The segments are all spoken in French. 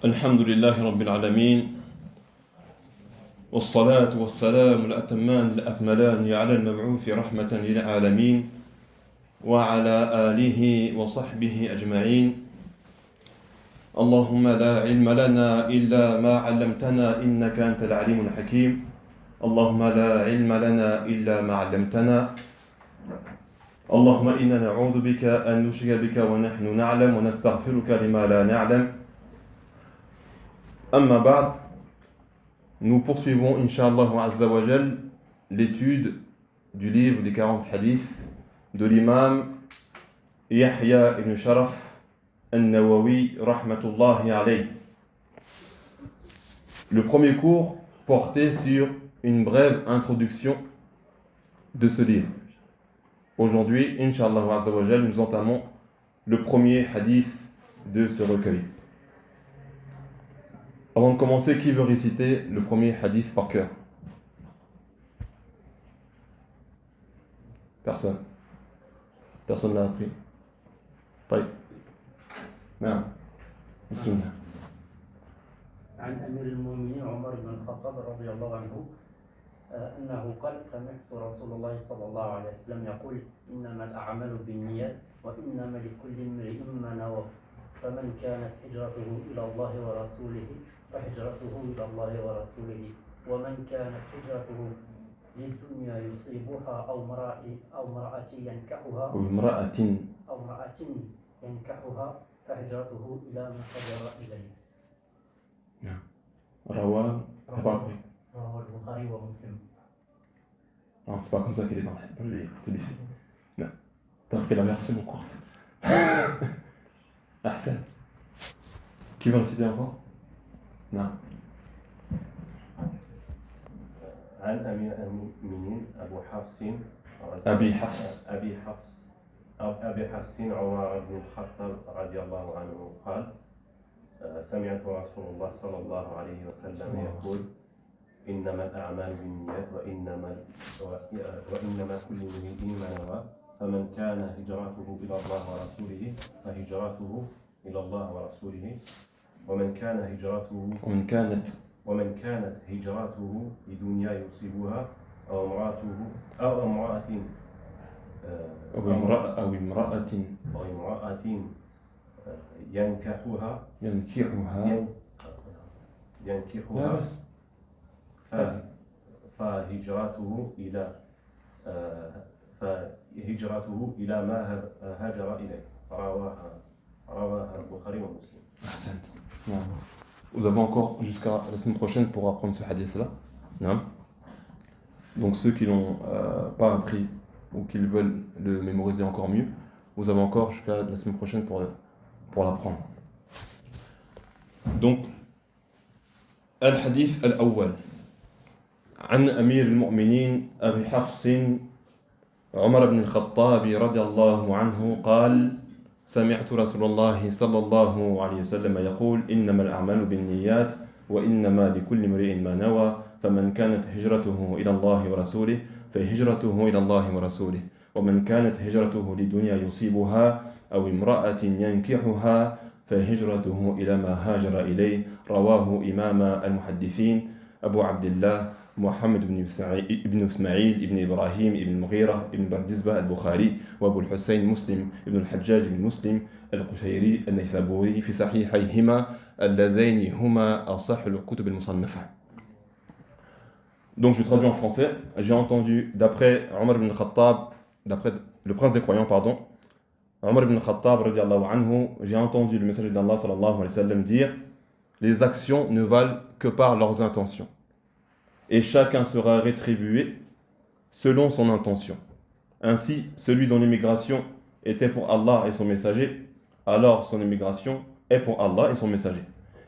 الحمد لله رب العالمين والصلاة والسلام الأتمان الأكملان على المبعوث رحمة للعالمين وعلى آله وصحبه أجمعين. اللهم لا علم لنا إلا ما علمتنا إنك أنت العليم الحكيم. اللهم لا علم لنا إلا ما علمتنا. اللهم إنا نعوذ بك أن نشرك بك ونحن نعلم ونستغفرك لما لا نعلم. Amma ba'd, nous poursuivons, Inch'Allah Azza wa Jal, l'étude du livre des 40 hadiths de l'imam Yahya ibn Sharaf al-Nawawi, rahmatullahi alayh. Le premier cours portait sur une brève introduction de ce livre. Aujourd'hui, Inch'Allah Azza wa Jal, nous entamons le premier hadith de ce recueil. Avant de commencer, qui veut réciter le premier hadith par cœur? Personne. Personne l'a appris. طيب. نعم. بسم الله. عن أمير المؤمنين عمر بن الخطاب رضي الله عنه أنه قال: سمعت رسول الله صلى الله عليه وسلم يقول: إنما الأعمال بالنيات وإنما لكل امرئ ما نوى فمن كانت هجرته إلى الله ورسوله فهجرته إلى الله ورسوله ومن كانت هجرته للدنيا يصيبها أو امرأة ينكحها فهجرته إلى ما هاجر إليه. نعم. رواه البخاري ومسلم. Non, c'est pas comme ça qu'il est dans le livre, c'est ici. Non. T'as fait la version courte. Ahsan. Qui va réciter encore? Non. عن أمير المؤمنين أبي حفص عمر بن الخطاب رضي الله عنه قال: سمعت رسول الله صلى الله عليه وسلم يقول: إنما الأعمال بالنيات وإنما كل امرئ ما نوى فمن كان هجرته إلى الله ورسوله فهجرته إلى الله ورسوله ومن كانت هجرته لدنيا يصيبها أو امرأة ينكحها فهجرته إلى ما هاجر إليه. رواها البخاري ومسلم. Vous avez encore jusqu'à la semaine prochaine pour apprendre ce hadith-là. Non. Donc ceux qui l'ont pas appris ou qui veulent le mémoriser encore mieux, vous avez encore jusqu'à la semaine prochaine pour l'apprendre. Donc, al-hadith al-awwal. عن أمير المؤمنين أبي حفص عمر بن الخطاب رضي الله عنه قال: سمعت رسول الله صلى الله عليه وسلم يقول: إنما الأعمال بالنيات وإنما لكل امرئ ما نوى فمن كانت هجرته إلى الله ورسوله فهجرته إلى الله ورسوله ومن كانت هجرته لدنيا يصيبها أو امرأة ينكحها فهجرته إلى ما هاجر إليه. رواه إمام المحدثين أبو عبد الله محمد بن إسماعيل بن إبراهيم بن المغيرة بن بردزبة البخاري وأبو الحسين مسلم بن الحجاج بن مسلم القشيري النيسابوري في صحيحيهما اللذين هما أصح الكتب المصنفة. Donc je traduis en français. J'ai entendu d'après Omar ibn Khattab, d'après le prince des croyants, pardon, Omar ibn Khattab radiallahu anhu, j'ai entendu le messager d'Allah sallallahu alayhi wa sallam dire: les actions ne valent que par leurs intentions. Et chacun sera rétribué selon son intention. Ainsi, celui dont l'immigration était pour Allah et son messager, alors son immigration est pour Allah et son messager.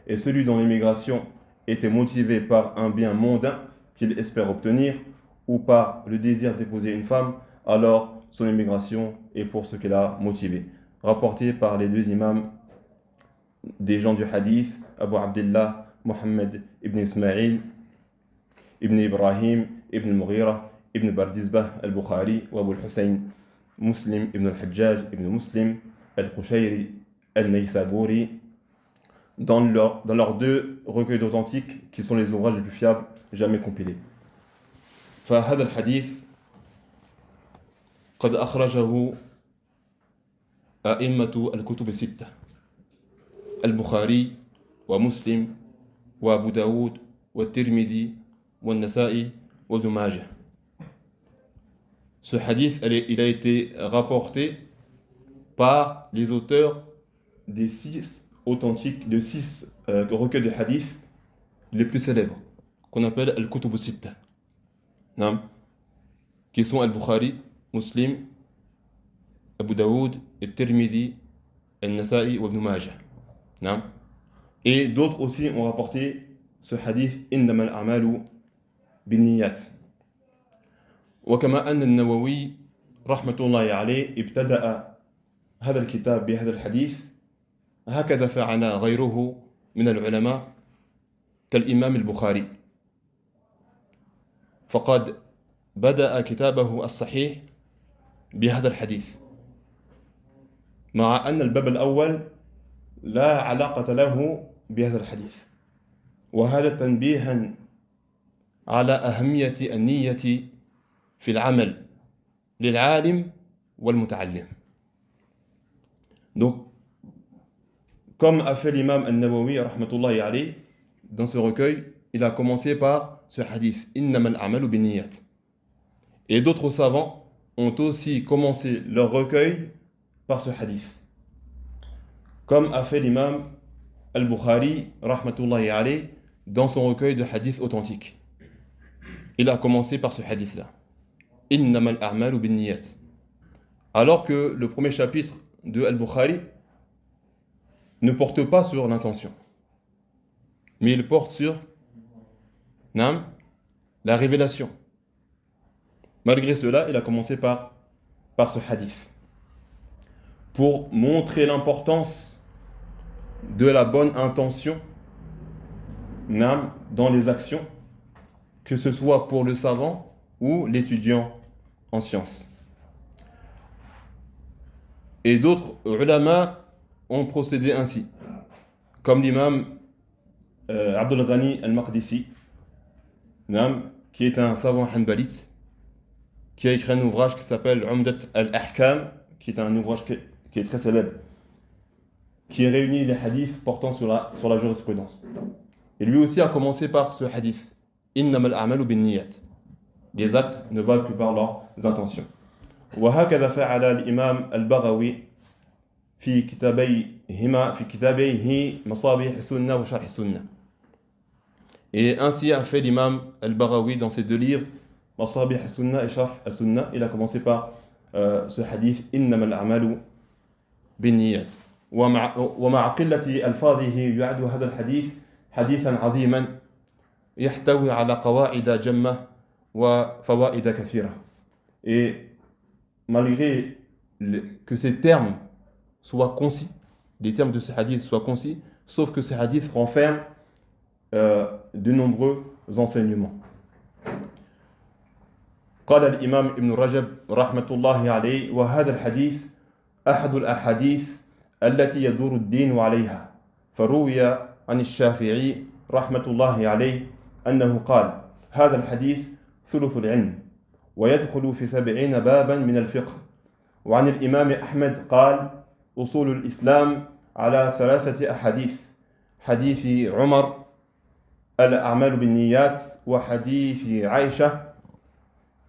Et celui dont l'immigration était motivée par un bien mondain qu'il espère obtenir, ou par le désir d'épouser une femme, alors son immigration est pour ce qu'elle a motivé. Rapporté par les deux imams des gens du hadith, Abu Abdullah Muhammad ibn Ismail ibn Ibrahim ibn al-Mughira ibn Bardizbah al-Bukhari wa Abu al-Hussein Muslim ibn al-Hajjaj ibn Muslim al-Qushayri al-Naysaburi dans leurs deux recueils d'authentiques qui sont les ouvrages les plus fiables jamais compilés. فهذا الحديث قد أخرجه أئمة الكتب الستة البخاري ومسلم وأبو داود والترمذي والنسائي وابن ماجه. Ce hadith, il a été rapporté par les auteurs des 6 authentiques, de 6 recueils de hadith les plus célèbres, qu'on appelle Al-Kutub al-Sitta, qui sont Al-Bukhari, Muslim, Abu Daoud, Al-Tirmidhi, Al-Nasa'i ou Ibn Majah. Et d'autres aussi ont rapporté ce hadith Innama al-a'malu bin-niyyat. وكما أن النووي رحمة الله عليه ابتدأ هذا الكتاب بهذا الحديث هكذا فعل غيره من العلماء كالإمام البخاري فقد بدأ كتابه الصحيح بهذا الحديث مع أن الباب الأول لا علاقة له بهذا الحديث وهذا تنبيها على أهمية النية في العمل للعالم والمتعلم. Donc, comme a fait l'imam al-Nawawi rahmatullahi alayhi dans ce recueil, il a commencé par ce hadith Innama al-a'malu bin-niyyat. Et d'autres savants ont aussi commencé leur recueil par ce hadith. Comme a fait l'imam al-Bukhari rahmatullahi alayhi dans son recueil de hadiths authentiques. Il a commencé par ce hadith-là. Innama al-a'malu bin-niyyat. Alors que le premier chapitre de Al-Bukhari ne porte pas sur l'intention, mais il porte sur la révélation. Malgré cela, il a commencé par ce hadith pour montrer l'importance de la bonne intention dans les actions, que ce soit pour le savant ou l'étudiant en sciences. Et d'autres ulama ont procédé ainsi, comme l'imam Abdul Ghani al-Maqdisi, qui est un savant hanbalite, qui a écrit un ouvrage qui s'appelle Umdat al-Ahkam, qui est un ouvrage qui est très célèbre, qui réunit les hadiths portant sur la jurisprudence. Et lui aussi a commencé par ce hadith, Innama al-a'malu bin-niyyat. Les actes ne valent que par leurs intentions. وهكذا فعل الإمام البغوي في كتابيه مصابيح السنة وشرح السنة. Et ainsi a fait l'imam al-Baghawi dans ses deux livres مصابيح السنة et شرح السنة. Il a commencé par ce hadith إنما الأعمال بالنيات. ومع قلة ألفاظه يعد هذا الحديث حديثا عظيما يحتوي على قواعد جمة وفوائد كثيرة. Et malgré que ces termes soient concis, les termes de ces hadiths soient concis, sauf que ces hadiths renferment de nombreux enseignements. قال الإمام ابن رجب رحمة الله عليه وهذا الحديث أحد الأحاديث التي يدور الدين عليها فروي عن الشافعي رحمة الله عليه أنه قال هذا الحديث ثلث العلم ويدخل في 70 بابا من الفقه. وعن الإمام أحمد قال أصول الإسلام على 3 أحاديث حديث عمر الأعمال بالنيات وحديث عائشة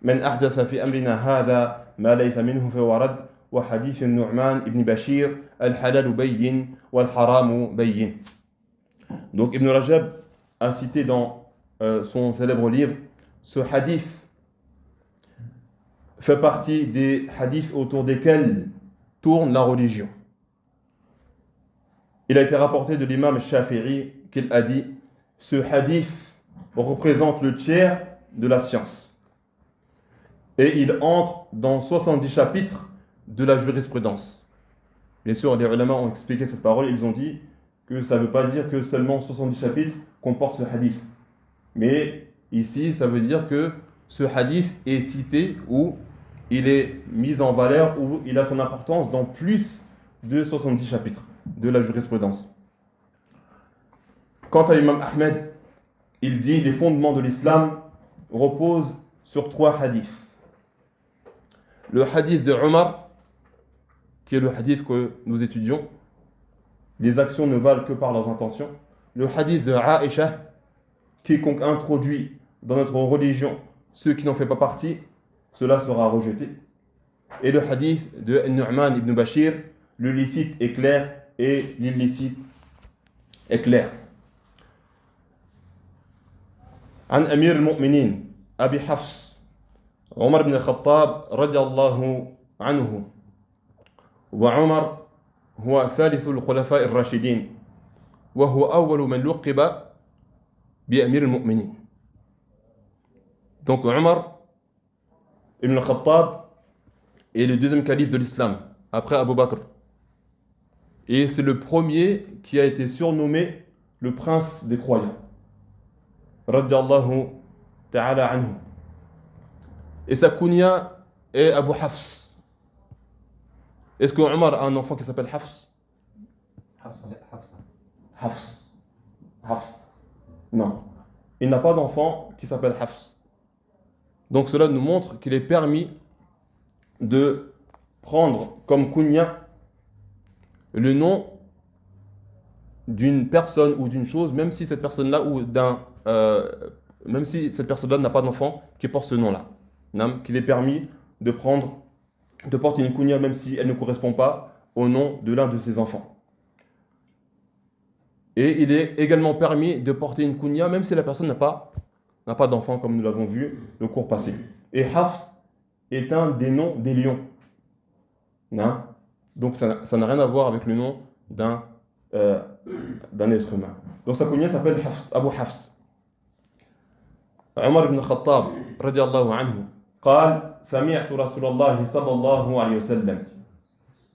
من أحدث في أمرنا هذا ما ليس منه فهو رد وحديث النعمان بن بشير الحلال بين والحرام بين. Donc Ibn Rajab a cité dans son célèbre livre ce hadith fait partie des hadiths autour desquels tourne la religion. Il a été rapporté de l'imam Shafi'i qu'il a dit ce hadith représente le tiers de la science et il entre dans 70 chapitres de la jurisprudence. Bien sûr, les ulama ont expliqué cette parole, ils ont dit que ça ne veut pas dire que seulement 70 chapitres comportent ce hadith. Mais ici, ça veut dire que ce hadith est cité ou il est mis en valeur ou il a son importance dans plus de 70 chapitres de la jurisprudence. quant à Imam Ahmed, il dit les fondements de l'islam reposent sur 3 hadiths. Le hadith de Omar, qui est le hadith que nous étudions, les actions ne valent que par leurs intentions. Le hadith de Aïcha, quiconque introduit dans notre religion ceux qui n'en font pas partie, cela sera rejeté. Et le hadith de Nu'man ibn Bashir, le licite est clair et l'illicite est clair. عن أمير المؤمنين أبي حفص عمر بن الخطاب رضي الله عنه وعمر هو ثالث الخلفاء الراشدين وهو أول من لقب بأمير المؤمنين. Donc Omar ibn al-Khattab est le deuxième calife de l'islam après Abu Bakr. Et c'est le premier qui a été surnommé le prince des croyants. Radiyallahu ta'ala anhu. Et sa kunya est Abu Hafs. Est-ce que Omar a un enfant qui s'appelle Hafs? Hafs. Hafs. Non. Il n'a pas d'enfant qui s'appelle Hafs. Donc cela nous montre qu'il est permis de prendre comme kunya le nom d'une personne ou d'une chose, même si cette personne-là même si cette personne-là n'a pas d'enfant qui porte ce nom-là. Qu'il est permis de porter une kunya même si elle ne correspond pas au nom de l'un de ses enfants. Et il est également permis de porter une kunya même si la personne n'a pas d'enfant, comme nous l'avons vu le cours passé. Et Hafs est un des noms des lions. Donc ça n'a rien à voir avec le nom d'un être humain. Donc sa kunya s'appelle Abu Hafs. Omar ibn Khattab radiyallahu anhu قال سمعت رسول الله صلى الله عليه وسلم.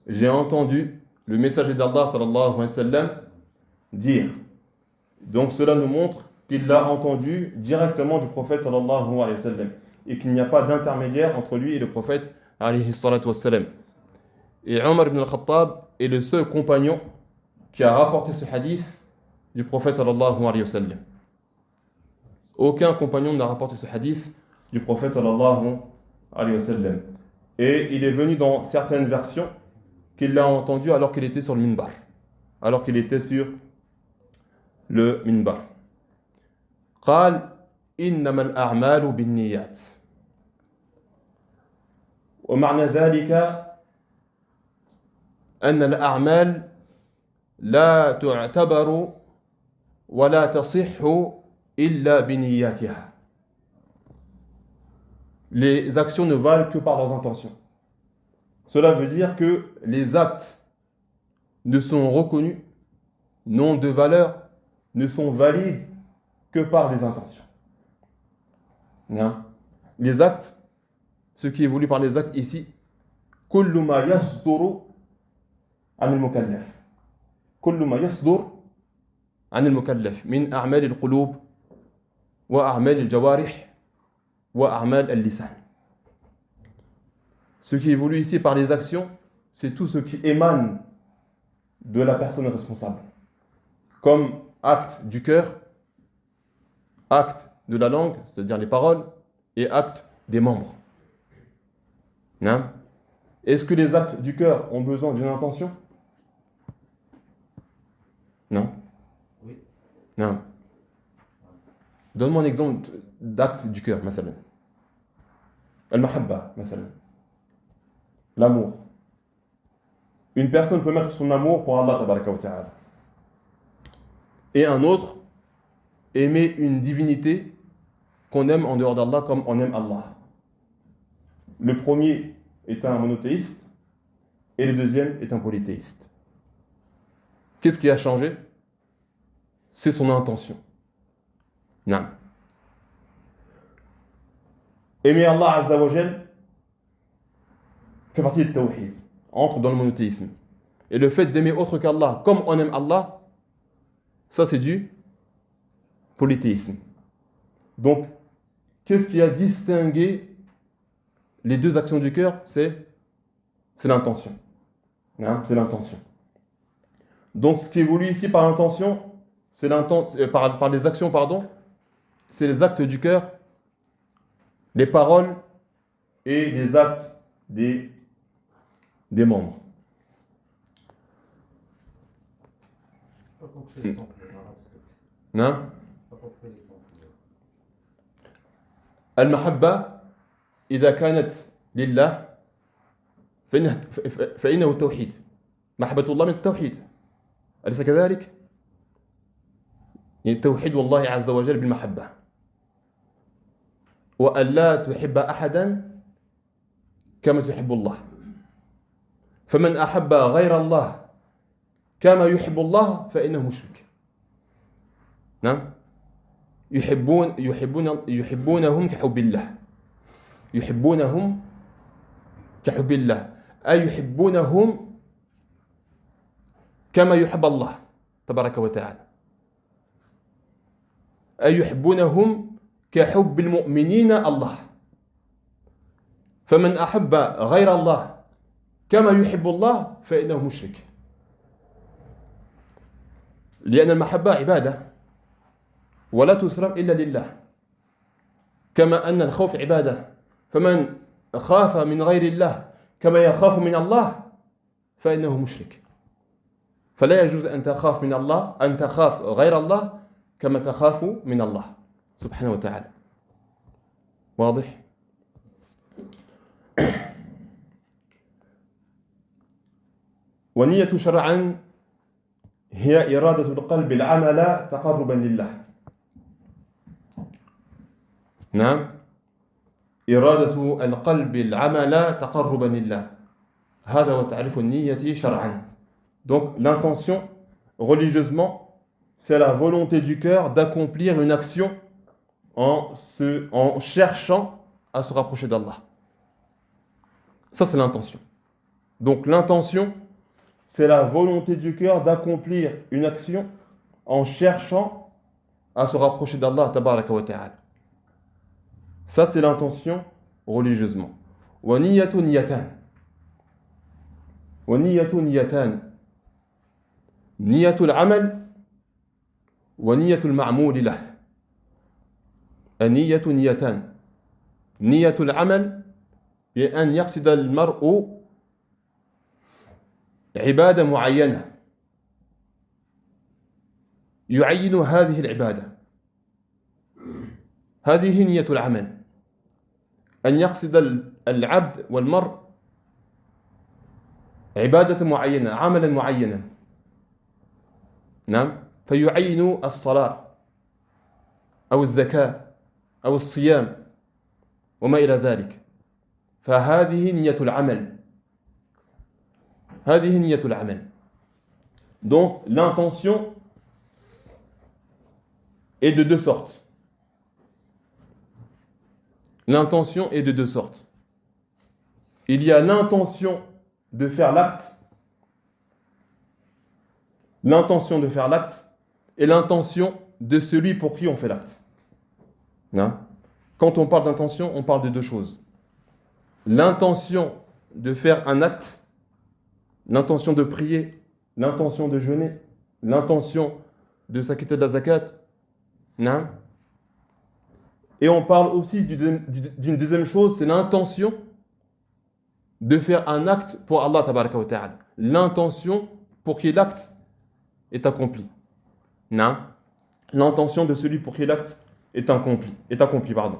J'ai entendu le messager d'Allah sallallahu alayhi wa sallam dire. Donc cela nous montre qu'il l'a entendu directement du prophète sallallahu alayhi wa sallam et qu'il n'y a pas d'intermédiaire entre lui et le prophète alayhi salatu wa sallam. Et Omar ibn al-Khattab est le seul compagnon qui a rapporté ce hadith du prophète sallallahu alayhi wa sallam. Aucun compagnon n'a rapporté ce hadith du prophète sallallahu alayhi wa sallam. Et il est venu dans certaines versions qu'il l'a entendu alors qu'il était sur le minbar. Alors qu'il était sur le minbar. قال إنما الأعمال بالنيات. ومعنى ذلك أن الأعمال لا تعتبر ولا تصح إلا بنياتها. Les actions ne valent que par leurs intentions. Cela veut dire que les actes ne sont reconnus, n'ont de valeur, ne sont valides que par les intentions. Les actes, ce qui est voulu par les actes ici, كل ما يصدر عن المكلف كل ما يصدر عن المكلف من أعمال القلوب وأعمال الجوارح وأعمال اللسان. Ce qui est voulu ici par les actions, c'est tout ce qui émane de la personne responsable, comme acte du cœur, acte de la langue, c'est-à-dire les paroles, et acte des membres. Est-ce que les actes du cœur ont besoin d'une intention? Non. Oui. Non. Donne-moi un exemple d'acte du cœur, مثلا. Al-mahabba, مثلا. L'amour. Une personne peut mettre son amour pour Allah tabaraka wa ta'ala. Et un autre aimer une divinité qu'on aime en dehors d'Allah comme on aime Allah. Le premier est un monothéiste et le deuxième est un polythéiste. Qu'est-ce qui a changé? C'est son intention. Non. Aimer Allah Azza wa Jal fait partie du tawhid, entre dans le monothéisme. Et le fait d'aimer autre qu'Allah comme on aime Allah, ça c'est du polythéisme. Donc, qu'est-ce qui a distingué les deux actions du cœur? C'est l'intention. C'est l'intention. Donc, ce qui est voulu ici par l'intention, par les actions, pardon, c'est les actes du cœur, les paroles et les actes des membres. Pas compris l'exemple. Hein? Pas compris l'exemple. المحبة إذا كانت لله فإنه التوحيد. محبة الله من التوحيد، أليس كذلك؟ يعني توحيد الله عز وجل بالمحبة، وأن لا تحب أحدا كما تحب الله. فمن أحب غير الله كما يحب الله فإنه مشرك. نعم، يحبونهم كحب الله، يحبونهم كحب الله، أي يحبونهم كما يحب الله تبارك وتعالى، أي يحبونهم كحب المؤمنين الله. فمن أحب غير الله كما يحب الله فإنه مشرك، لأن المحبة عبادة ولا تصرف إلا لله، كما أن الخوف عبادة، فمن خاف من غير الله كما يخاف من الله فإنه مشرك. فلا يجوز أن تخاف من الله، أن تخاف غير الله كما تخاف من الله سبحانه وتعالى. واضح؟ ونية شرعا هي إرادة القلب العمل تقربا لله. نعم، إرادة القلب العمل تقربا لله، هذا هو تعريف النية شرعا. Donc l'intention, religieusement, c'est la volonté du cœur d'accomplir une action en cherchant à se rapprocher d'Allah. Ça, c'est l'intention. Donc l'intention, c'est la volonté du cœur d'accomplir une action en cherchant à se rapprocher d'Allah tabaraka wa ta'ala. Ça, c'est l'intention religieusement. Wa niyatu niyatan. Wa niyatu niyatan. Niyatu al-amal wa niyatu al-ma'mul lah. النية نيتان. نية العمل هي أن يقصد المرء عبادة معينة، يعين هذه العبادة، هذه نية العمل، أن يقصد العبد والمرء عبادة معينة، عملا معينا. نعم، فيعين الصلاة أو الزكاة أو الصيام وما إلى ذلك، فهذه نية العمل، هذه نية العمل. Donc l'intention est de deux sortes. L'intention est de deux sortes. Il y a l'intention de faire l'acte, l'intention de faire l'acte et l'intention de celui pour qui on fait l'acte. Non? Quand on parle d'intention, on parle de deux choses. L'intention de faire un acte, l'intention de prier, l'intention de jeûner, l'intention de s'acquitter de la zakat. Non? Et on parle aussi d'une deuxième chose, c'est l'intention de faire un acte pour Allah tabaraka wa ta'ala. L'intention pour qui l'acte est accompli. Non? L'intention de celui pour qui l'acte est accompli, pardon.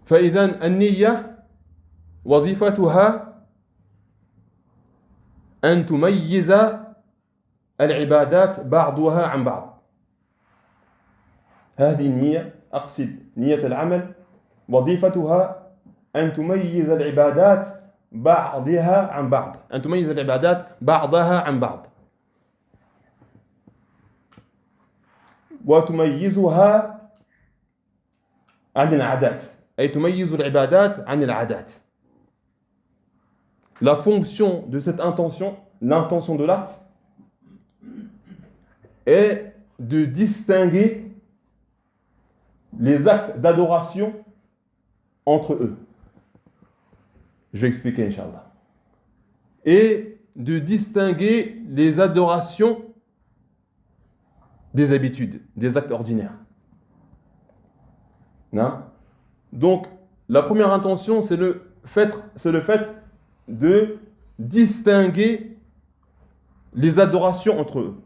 فإذا النية وظيفتها أن تميز العبادات بعضها عن بعض. هذه النية، أقصد نية العمل، وظيفتها أن تميز العبادات بعضها عن بعض، أن تميز العبادات بعضها عن بعض، وتميزها عن العادات، أي تميز العبادات عن العادات. La fonction de cette intention, l'intention de l'acte, est de distinguer les actes d'adoration entre eux. Je vais expliquer, Inch'Allah. Et de distinguer les adorations des habitudes, des actes ordinaires. Non? Donc, la première intention, c'est le fait de distinguer les adorations entre eux.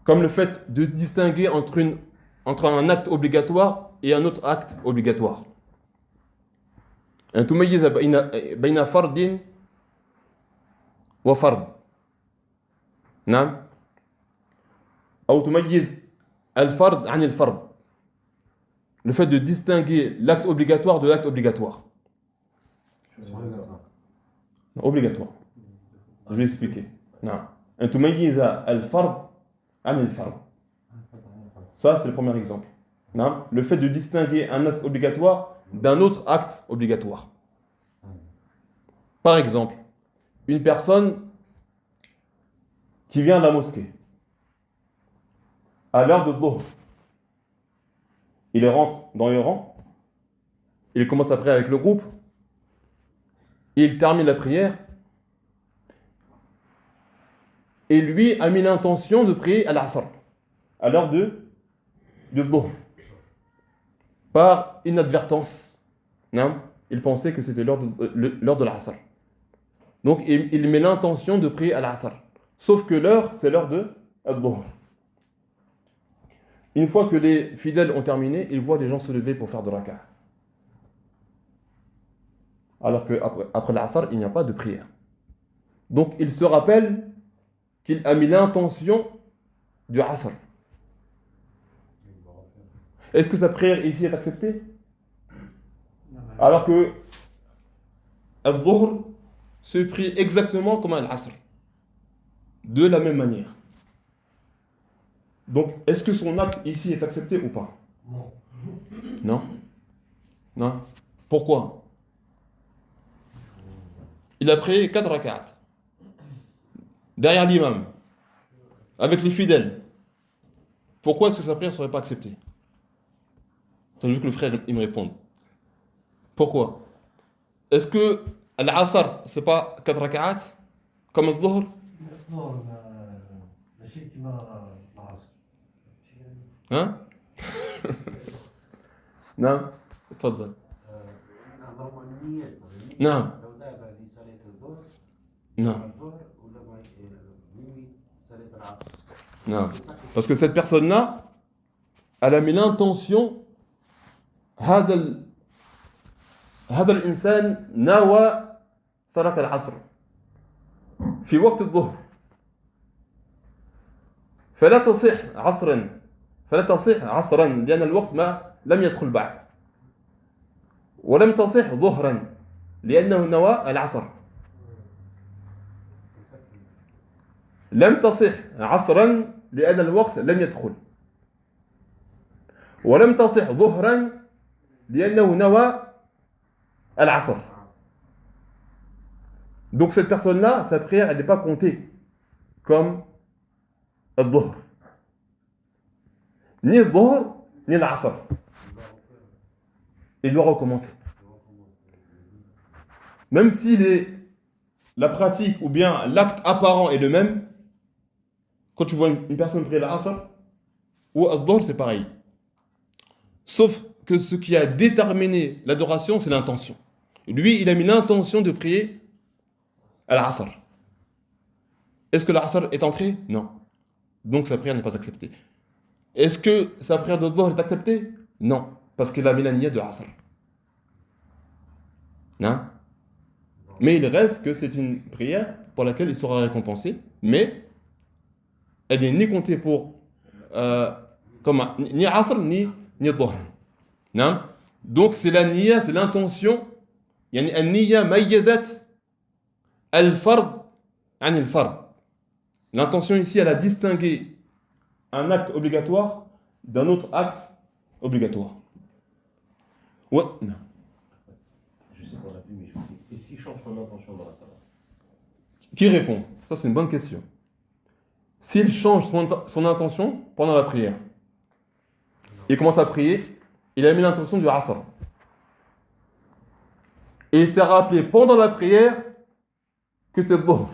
Comme le fait de distinguer entre un acte obligatoire et un autre acte obligatoire. أن تميز بين فرد وفرد. نعم. أو تميز الفرد عن الفرد. Le fait de distinguer l'acte obligatoire de l'acte obligatoire. Obligatoire. Je vais expliquer. Non. أن تميز الفرد عن الفرد. Ça, c'est le premier exemple. Non. Le fait de distinguer un acte obligatoire d'un autre acte obligatoire. Par exemple, une personne qui vient de la mosquée à l'heure de Dhuhr, il rentre dans les rangs, il commence à prier avec le groupe, et il termine la prière, et lui a mis l'intention de prier à l'Asr, à l'heure de Dhuhr. Par inadvertance. Non? Il pensait que c'était l'heure de l'Asr. Donc il met l'intention de prier à l'Asr. Sauf que l'heure, c'est l'heure de Dhuhr. Une fois que les fidèles ont terminé, ils voient les gens se lever pour faire de raka'a. Alors qu'après l'Asr, il n'y a pas de prière. Donc il se rappelle qu'il a mis l'intention du Asr. Est-ce que sa prière ici est acceptée? Alors que Al-Dhuhr se prie exactement comme Al-Asr. De la même manière. Donc, est-ce que son acte ici est accepté ou pas? Non. Non? Non? Pourquoi? Il a prié 4 rak'at. Derrière l'imam. Avec les fidèles. Pourquoi est-ce que sa prière ne serait pas acceptée? Je veux que le frère il me réponde. Pourquoi? Est-ce que l'Asr, c'est pas 4 rak'at comme Al-Dhuhr? Non, ماشي كيما العصر. Hein? نعم تفضل. اللهم النية. نعم. لو ذهب لصلاة الظهر Non. الظهر ولا ينوي صلاة العصر. Non. Parce que cette personne-là, elle a mis l'intention هذا الإنسان نوى صلاة العصر في وقت الظهر فلا تصح عصرا لأن الوقت لم يدخل بعد ولم تصح ظهرا لأنه نوى العصر لم تصح عصرا لأن الوقت لم يدخل ولم تصح ظهرا لأنه نوى العصر. Donc cette personne-là, sa prière, elle n'est pas comptée comme Al-Dhuhr. Ni Al-Dhuhr, ni Al-Asr. Il doit recommencer. Même si la pratique ou bien l'acte apparent est le même, quand tu vois une personne prier l'Asr ou Al-Dhuhr, c'est pareil. Sauf que ce qui a déterminé l'adoration, c'est l'intention. Lui, il a mis l'intention de prier à l'Asr. Est-ce que l'Asr est entré? Non. Donc sa prière n'est pas acceptée. Est-ce que sa prière de Dhuhr est acceptée? Non. Parce qu'il a mis la niyyah de Asr. Non. Mais il reste que c'est une prière pour laquelle il sera récompensé, mais elle n'est ni comptée pour ni Asr ni Dhuhr. Non. Donc c'est la niyyah, c'est l'intention. يعني النية ميزت الفرد عن الفرد. L'intention ici, elle a distingué un acte obligatoire d'un autre acte obligatoire. Ouais. Non. Je sais qu'on l'a vu, mais je vous dis, est-ce qu'il change son intention dans la salat? Qui répond? Ça, c'est une bonne question. S'il change son intention pendant la prière, il commence à prier, il a mis l'intention du Asr. Et il s'est rappelé pendant la prière que c'est Dhuhr.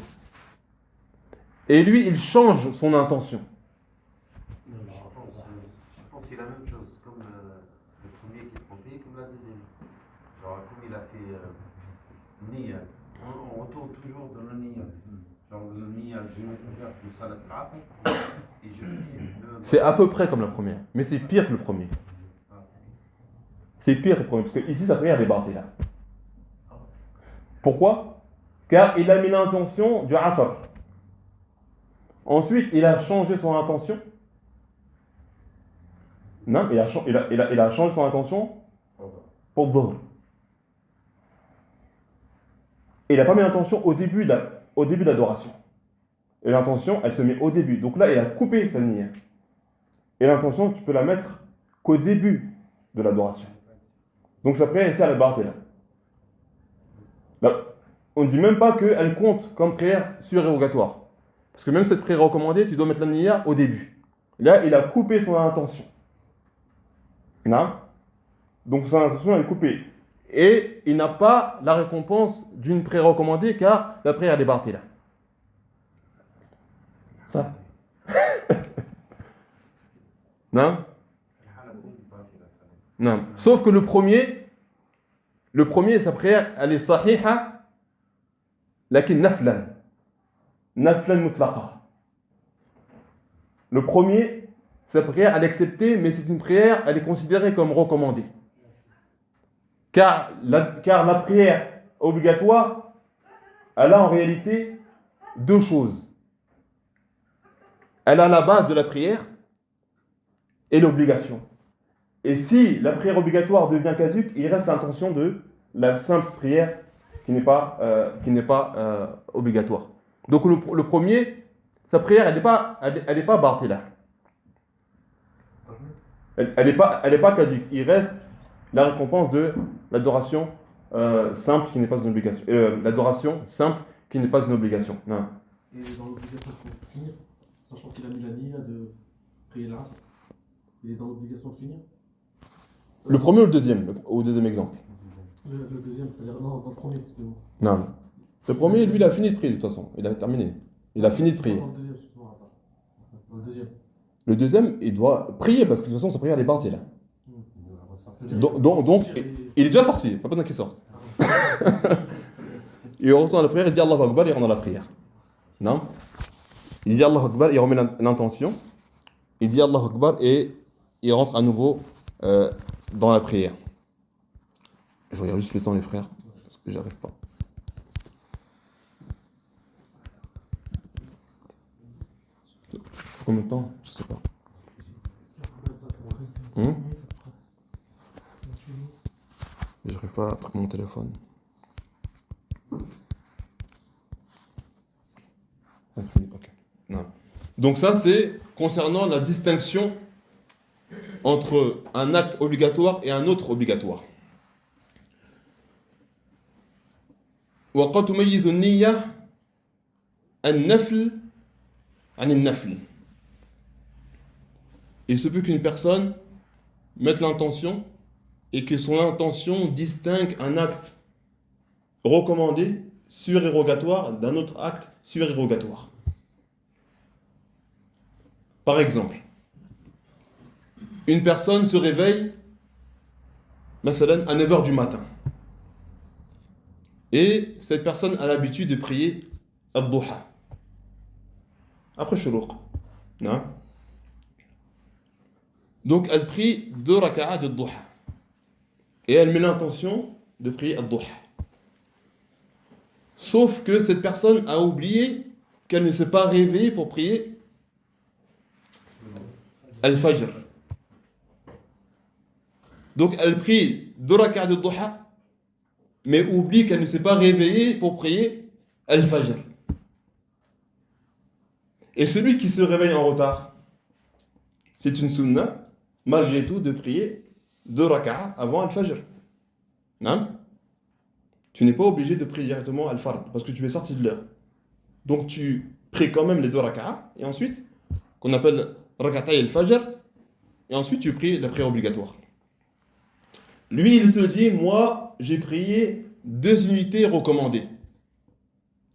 Et lui, il change son intention. Je pense que c'est la même chose, comme le premier qui est trompé, comme la deuxième. Genre, comme il a fait Niyya. On retourne toujours dans le Niyya. Genre, le Niyya, je vais faire le salat al-asr et je fais C'est à peu près comme la première, mais c'est pire que le premier. C'est pire que le premier, parce que ici, sa prière est là. Pourquoi? Car il a mis l'intention du Asr. Ensuite, il a changé son intention. Non, il a changé son intention pour Dhuhr. Et il n'a pas mis l'intention au début de l'adoration. Et l'intention, elle se met au début. Donc là, il a coupé sa niyya. Et l'intention, tu peux la mettre qu'au début de l'adoration. Donc sa prière ici, elle est batila. Là, on ne dit même pas qu'elle compte comme prière surérogatoire. Parce que même cette prière recommandée, tu dois mettre la niyya au début. Là, il a coupé son intention. Non? Donc son intention, elle est coupée. Et il n'a pas la récompense d'une prière recommandée car la prière est batila. Ça? Non? Non. Sauf que le premier, sa prière, elle est sahiha, lakin naflan. Naflan mutlaqa. Le premier, sa prière, elle est acceptée, mais c'est une prière, elle est considérée comme recommandée. Car la prière obligatoire, elle a en réalité deux choses. Elle a la base de la prière et l'obligation. Et si la prière obligatoire devient caduque, il reste l'intention de la simple prière qui n'est pas obligatoire. Donc le premier, sa prière, elle n'est pas batila. Elle n'est pas caduque. Il reste la récompense de l'adoration simple qui n'est pas une obligation. L'adoration simple qui n'est pas une obligation. Non. Et dans l'obligation de finir, sachant qu'il a mis la niyya de prier l'asr, il est dans l'obligation de finir. Le premier ou le deuxième, au deuxième exemple? Le deuxième, c'est-à-dire non, dans le premier, excusez-moi. Non. Le premier, lui, il a fini de prier de toute façon. Il a terminé. Il a fini de prier. Dans le deuxième, excusez-moi. Dans le deuxième. Le deuxième, il doit prier parce que de toute façon, sa prière, elle est battée là. Donc, il est déjà sorti. Pas besoin qu'il sorte. Il retourne à la prière, il dit Allahu Akbar, il rentre dans la prière. Non? Il dit Allahu Akbar, il remet l'intention. Il dit Allahu Akbar et il rentre à nouveau dans la prière. Je regarde juste le temps, les frères, parce que j'arrive pas. Combien de temps? Je sais pas. J'arrive pas à trouver mon téléphone. Okay. Non. Donc ça, c'est concernant la distinction entre un acte obligatoire et un autre obligatoire. وقد تميز النية النفل عن النفل. Il se peut qu'une personne mette l'intention et que son intention distingue un acte recommandé, surérogatoire, d'un autre acte surérogatoire. Par exemple, une personne se réveille مثلا à 9h du matin. Et cette personne a l'habitude de prier al-duha. Après shuruq. Non? Donc elle prie 2 raka'a de duha. Et elle met l'intention de prier al-duha. Sauf que cette personne a oublié qu'elle ne s'est pas réveillée pour prier al-fajr. Donc elle prie 2 raka'a de duha, mais oublie qu'elle ne s'est pas réveillée pour prier al-fajr. Et celui qui se réveille en retard, c'est une sunna, malgré tout, de prier 2 raka'a avant al-fajr. Non? Tu n'es pas obligé de prier directement al-fard, parce que tu es sorti de l'heure. Donc tu pries quand même les 2 raka'a, et ensuite, qu'on appelle raka'atay al-fajr, et ensuite tu pries la prière obligatoire. Lui, il se dit, moi, j'ai prié 2 unités recommandées.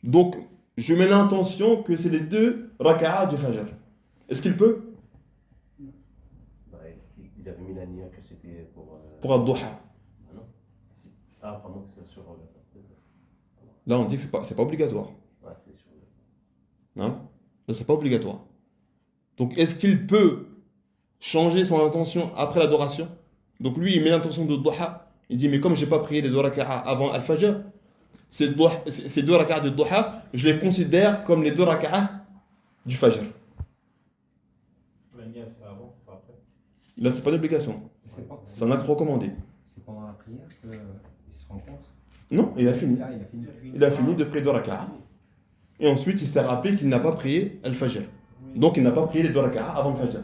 Donc, je mets l'intention que c'est les 2 raka'a du Fajr. Est-ce qu'il peut? Bah, il avait mis la nia que c'était pour. Pour Ad-Duha. Ah non. Ah, pardon, c'est sur. Là, on dit que c'est pas obligatoire. Ouais, c'est sur. Hein? Là, c'est pas obligatoire. Donc, est-ce qu'il peut changer son intention après l'adoration? Donc, lui, il met l'intention de Duha. Il dit, mais comme je n'ai pas prié les 2 raka'a avant Al-Fajr, ces 2 raka'a de Duha, je les considère comme les 2 raka'a du Fajr. La nia, c'est avant, pas après. Là, c'est pas une obligation. C'est un acte recommandé. C'est pendant la prière qu'il se rencontre. Non, il a fini. Ah, il a fini. Il a fini de prier 2 raka'a. Et ensuite, il s'est rappelé qu'il n'a pas prié Al-Fajr. Donc, il n'a pas prié les 2 raka'a avant le Fajr.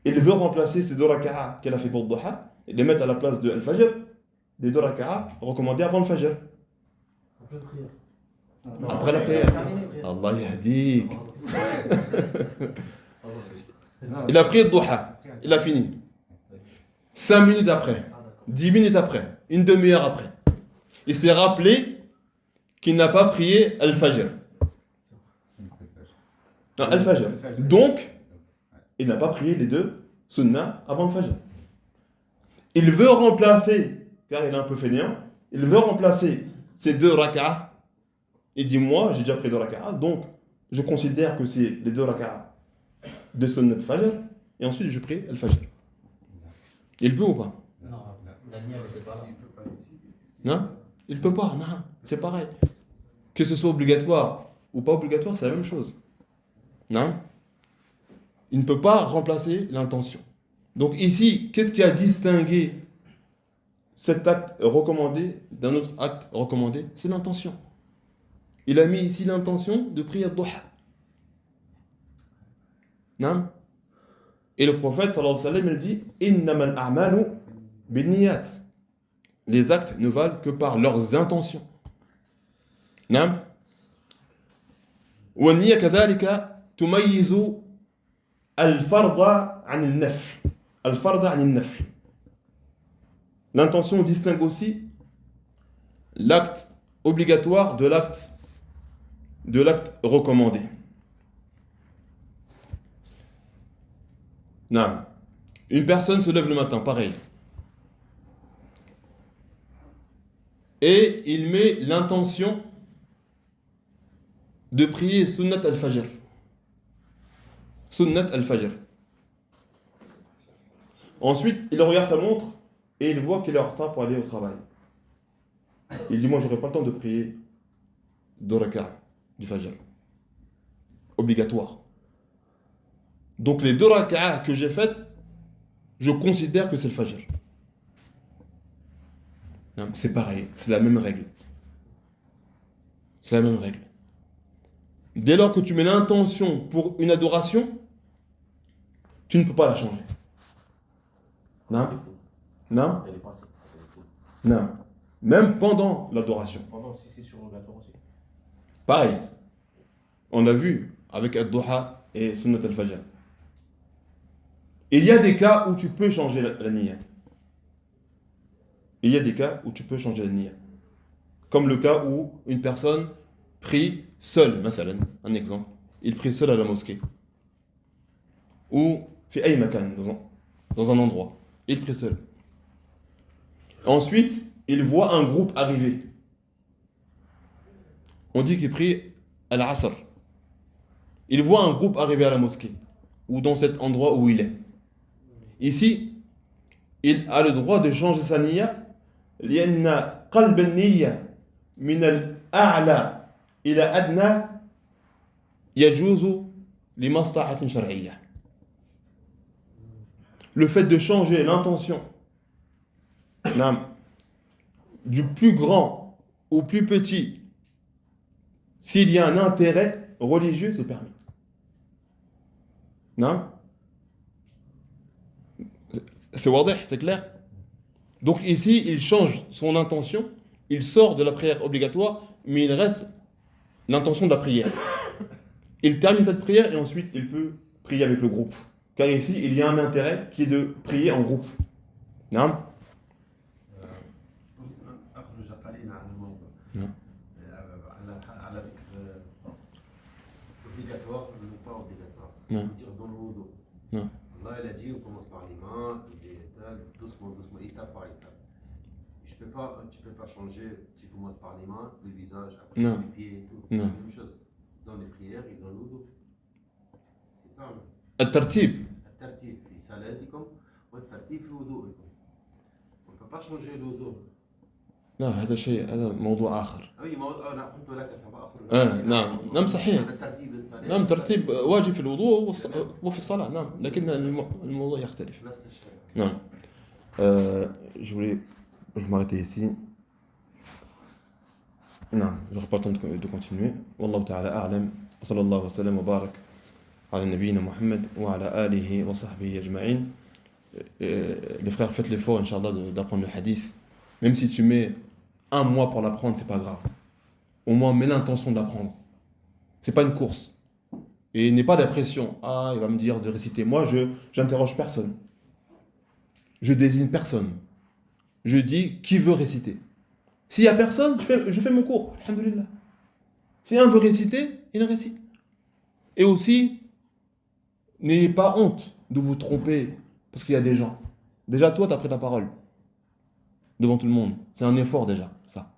Il veut remplacer ces 2 raka'a qu'il a fait pour Duha et les mettre à la place de Al-Fajr, les 2 raka'a recommandés avant le Fajr. En pleine prière. Après la prière. Allah yahdik. Il a prié Duha. Il a fini. 5 minutes après, 10 minutes après, une demi-heure après, il s'est rappelé qu'il n'a pas prié Al-Fajr. Non, Al-Fajr. Donc, il n'a pas prié les 2 sunnah avant le Fajr. Il veut remplacer, car il est un peu fainéant, il veut remplacer ces 2 raka'a. Il dit, moi, j'ai déjà prié 2 raka'a, donc je considère que c'est les 2 raka'a de sunnah de Fajr, et ensuite je prie Al-Fajr. Il peut ou pas? Non, Daniel, c'est pas là. Non? Il peut pas, non, c'est pareil. Que ce soit obligatoire ou pas obligatoire, c'est la même chose. Non? Il ne peut pas remplacer l'intention. Donc ici, qu'est-ce qui a distingué cet acte recommandé d'un autre acte recommandé? C'est l'intention. Il a mis ici l'intention de prier Duha. Non? Et le prophète sallallahu alayhi wa sallam il dit innamal a'malu binniyat. Les actes ne valent que par leurs intentions. نعم والنية كذلك تميز الفرض عن النفل الفرض عن النفل. L'intention distingue aussi l'acte obligatoire de l'acte recommandé. Non. Une personne se lève le matin, pareil. Et il met l'intention de prier Sunnat al-Fajr. Sunnat al-Fajr. Ensuite, il regarde sa montre et il voit qu'il est en retard pour aller au travail. Il dit, moi, j'aurai pas le temps de prier 2 raka'a du Fajr. Obligatoire. Donc, les 2 raka'a que j'ai faites, je considère que c'est le Fajr. Non, c'est pareil, c'est la même règle. C'est la même règle. Dès lors que tu mets l'intention pour une adoration, tu ne peux pas la changer. Non? Non? Elle est passée. Non. Même pendant l'adoration. Pendant, si c'est sur la Torah aussi. Pareil. On l'a vu avec Ad-Duha et Sunnat al-Fajr. Il y a des cas où tu peux changer la niya. Il y a des cas où tu peux changer la niya. Comme le cas où une personne prie seul, مثلا, un exemple. Il prie seul à la mosquée. Ou في أي مكان, dans un endroit. Il prie seul. Ensuite, il voit un groupe arriver. On dit qu'il prie à l'Asr. Il voit un groupe arriver à la mosquée. Ou dans cet endroit où il est. Ici, il a le droit de changer sa niya. لأن قلب النية من الأعلى إلى أدنى يجوز لمصلحة شرعية. Le fait de changer l'intention du plus grand au plus petit, s'il y a un intérêt religieux, c'est permis. Non? C'est wadih, c'est clair? Donc ici, il change son intention, il sort de la prière obligatoire, mais il reste l'intention de la prière. Il termine cette prière et ensuite il peut prier avec le groupe. Car ici, il y a un intérêt qui est de prier en groupe. Non? أخرج قليلا عن الموضوع نعم. على ذكر doucement, doucement, étape par étape. Tu peux pas changer, tu commences par les mains, le visage, après Non. les pieds et tout. Non. C'est la même chose. Dans les prières et dans le wudu. C'est ça. الترتيب. الترتيب في صلاتكم والترتيب في وضوءكم. On ne peut pas changer le wudu. لا هذا شيء، هذا موضوع آخر. Oui, أنا قلت لك سبب آخر. نعم صحيح. الترتيب الصلاة. نعم ترتيب واجب في الوضوء وفي الصلاة، نعم، لكن الموضوع يختلف. نفس الشيء. نعم. Je voulais m'arrêter ici. نعم، je n'aurai pas le temps de continuer. والله تعالى أعلم، وصلى الله وسلم وبارك على نبينا محمد وعلى آله وصحبه أجمعين. Les frères, faites l'effort, Inch'Allah, d'apprendre le hadith. Même si tu mets un mois pour l'apprendre, c'est pas grave. Au moins, mets l'intention de l'apprendre. C'est pas une course. Et n'aie pas d'impression. Ah, il va me dire de réciter. Moi, j'interroge personne. Je désigne personne. Je dis qui veut réciter. S'il y a personne, je fais mon cours. Alhamdulillah. Si un veut réciter, il récite. Et aussi, n'ayez pas honte de vous tromper parce qu'il y a des gens. Déjà, toi, tu as pris la parole devant tout le monde. C'est un effort déjà, ça.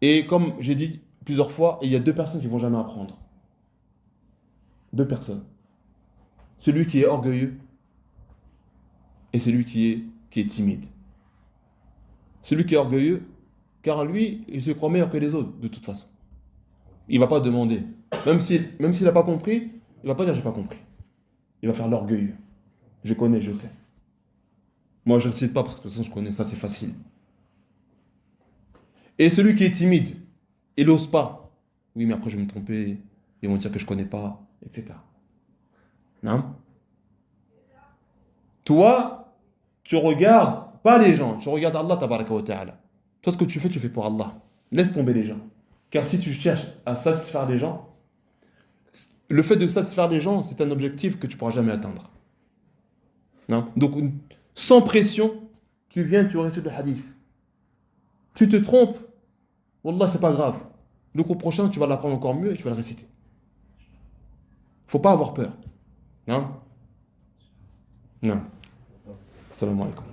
Et comme j'ai dit plusieurs fois, il y a deux personnes qui ne vont jamais apprendre. Deux personnes. Celui qui est orgueilleux et celui qui est timide. Celui qui est orgueilleux, car lui, il se croit meilleur que les autres, de toute façon. Il ne va pas demander. Même s'il n'a pas compris, il ne va pas dire j'ai pas compris. Il va faire l'orgueilleux. Je connais, je sais. Moi, je ne cite pas parce que de toute façon, je connais. Ça, c'est facile. Et celui qui est timide, il n'ose pas. Oui, mais après, je vais me tromper. Ils vont dire que je ne connais pas, etc. Non? Toi, tu regardes pas les gens. Tu regardes Allah, tabaraka wa ta'ala. Toi, ce que tu fais pour Allah. Laisse tomber les gens. Car si tu cherches à satisfaire les gens, le fait de satisfaire les gens, c'est un objectif que tu ne pourras jamais atteindre. Non? Donc, sans pression, tu viens, tu récites le hadith. Tu te trompes, wallah, c'est pas grave. Le cours prochain, tu vas l'apprendre encore mieux et tu vas le réciter. Faut pas avoir peur. Non? Non. Salam alaikum.